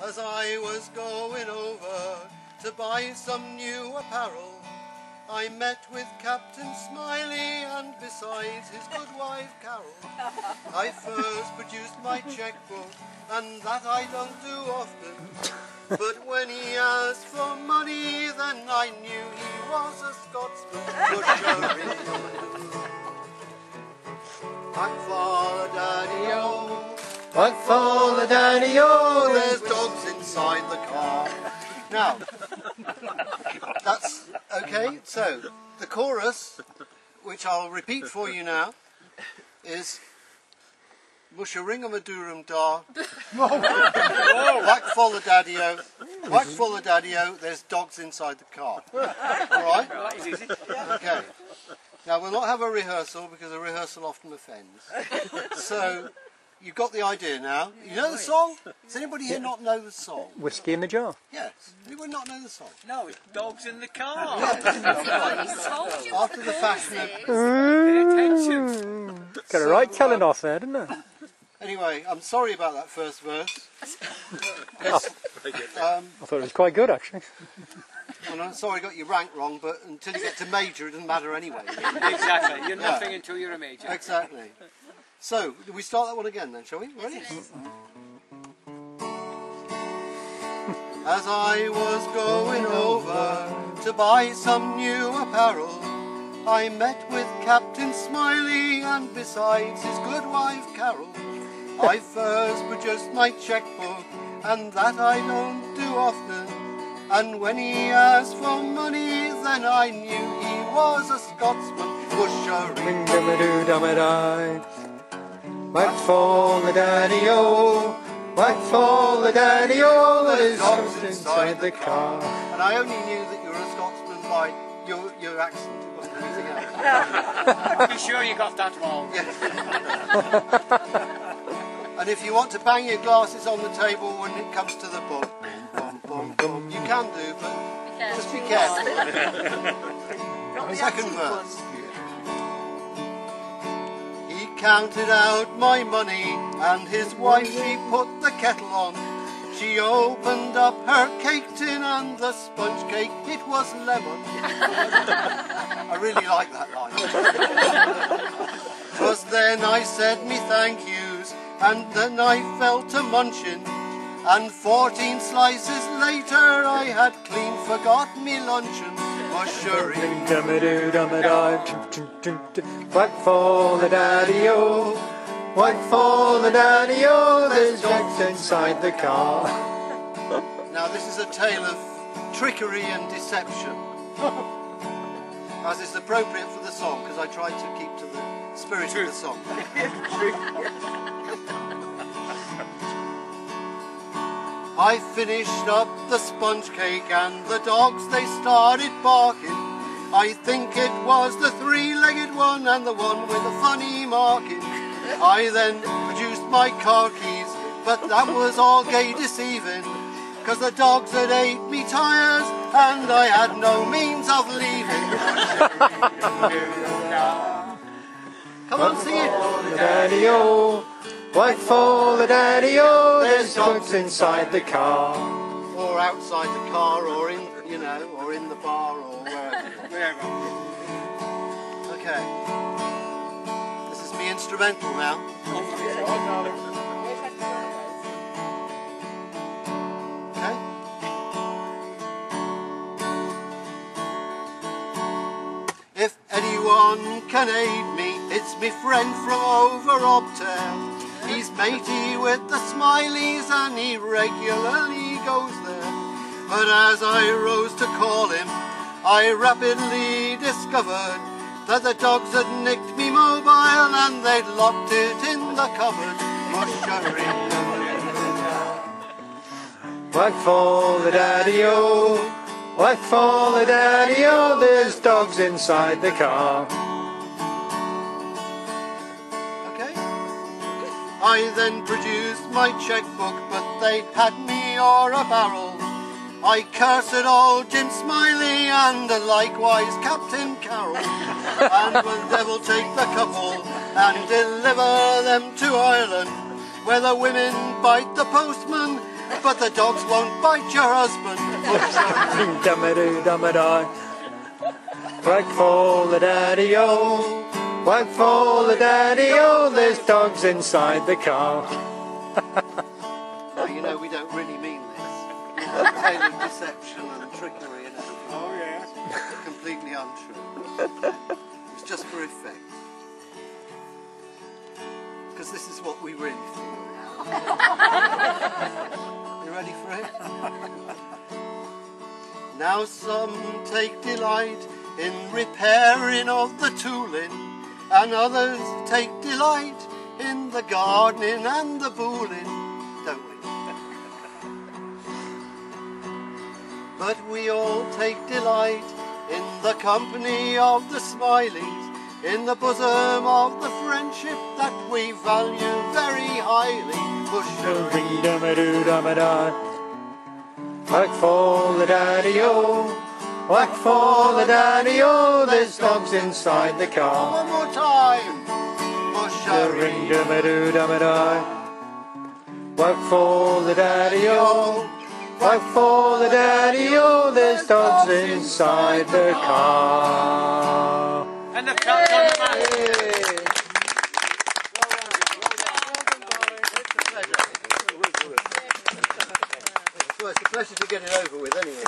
As I was going over to buy some new apparel, I met with Captain Smiley and besides his good wife Carol. I first produced my checkbook, and that I don't do often, but when he asked for money then I knew he was a Scotsman. Back for the daddy-o, back for the daddy-o, there's dogs inside the car. Now, that's okay. So, the chorus, which I'll repeat for you now, is Mush-a-ring-a-ma-doo-rum-da, whack for the daddy-o, whack for the daddy-o, there's dogs inside the car. Alright? That is easy. Okay. Now, we'll not have a rehearsal because a rehearsal often offends. So, you've got the idea now. You know the song? Does anybody here not know the song? Whiskey in the jar. Yes. Anyone not know the song? No, it's dogs in the car. Yes. After the fashion of... Pay attention. Got a right telling off there, didn't it? Anyway, I'm sorry about that first verse. I thought it was quite good, actually. And I'm sorry I got your rank wrong, but until you get to major, it doesn't matter anyway. Exactly. You're nothing until you're a major. Exactly. So, do we start that one again then, shall we? Ready? As I was going over to buy some new apparel, I met with Captain Smiley and besides his good wife Carol. I first produced my checkbook, and that I don't do often, and when he asked for money then I knew he was a Scotsman. Ring-a-ma-doo-dum-a-die. Whack for the daddy-o, whack for the daddy-o, there's dogs inside the car. And I only knew that you were a Scotsman by your accent, it wasn't anything else. Be sure you got that wrong. Yes. And if you want to bang your glasses on the table when it comes to the boom, boom, boom, boom, you can do, but just be careful. Second verse. He counted out my money and his wife, she put the kettle on. She opened up her cake tin and the sponge cake, it was lemon. I really like that line. 'Twas then I said me thank yous, and then I fell to munching, and 14 slices later I had clean forgot me luncheon. Mushering. Whack for the daddy-o, whack for the daddy-o, there's dogs inside the car. Now this is a tale of trickery and deception, as is appropriate for the song, because I tried to keep to the spirit of the song. I finished up the sponge cake and the dogs they started barking. I think it was the three-legged one and the one with the funny marking. I then produced my car keys, but that was all gay deceiving, 'cause the dogs had ate me tyres and I had no means of leaving. Come on, sing it. Daddy-o, whack for the daddy-o, there's dogs inside the car. Or outside the car, or in, you know, or in the bar, or wherever. Okay. This is me instrumental now. Okay. If anyone can aid me, it's me friend from over Obtown. He's matey with the Smileys and he regularly goes there. But as I rose to call him, I rapidly discovered that the dogs had nicked me mobile and they'd locked it in the cupboard. Whack for the daddy-o, whack for the daddy-o, there's dogs inside the car. I then produced my checkbook, but they had me o'er a barrel. I cursed old Jim Smiley and likewise Captain Carroll. And will devil take the couple and deliver them to Ireland, where the women bite the postman but the dogs won't bite your husband. Dum-a-doo, dum-a-die. Whack for the daddy-o, whack for the daddy-o, there's dogs inside the car. Now, you know, we don't really mean this. It's tailored deception and trickery and everything. Oh, yeah. It's completely untrue. It's just for effect. Because this is what we really feel. You ready for it? Now some take delight in repairing of the tooling, and others take delight in the gardening and the booling, don't we? But we all take delight in the company of the smileys, in the bosom of the friendship that we value very highly. Push-a-ring, Dum-a-doo, dum-a-die. Whack for the daddy-o, whack for the daddy-o, there's dogs inside the car. one more time. Push-a-ring, Dum-a-doo, dum-a-die. Whack for the daddy-o, whack for the daddy-o, there's dogs inside the car. And the cat's on the mat. Well, it's a pleasure to get it over with anyway.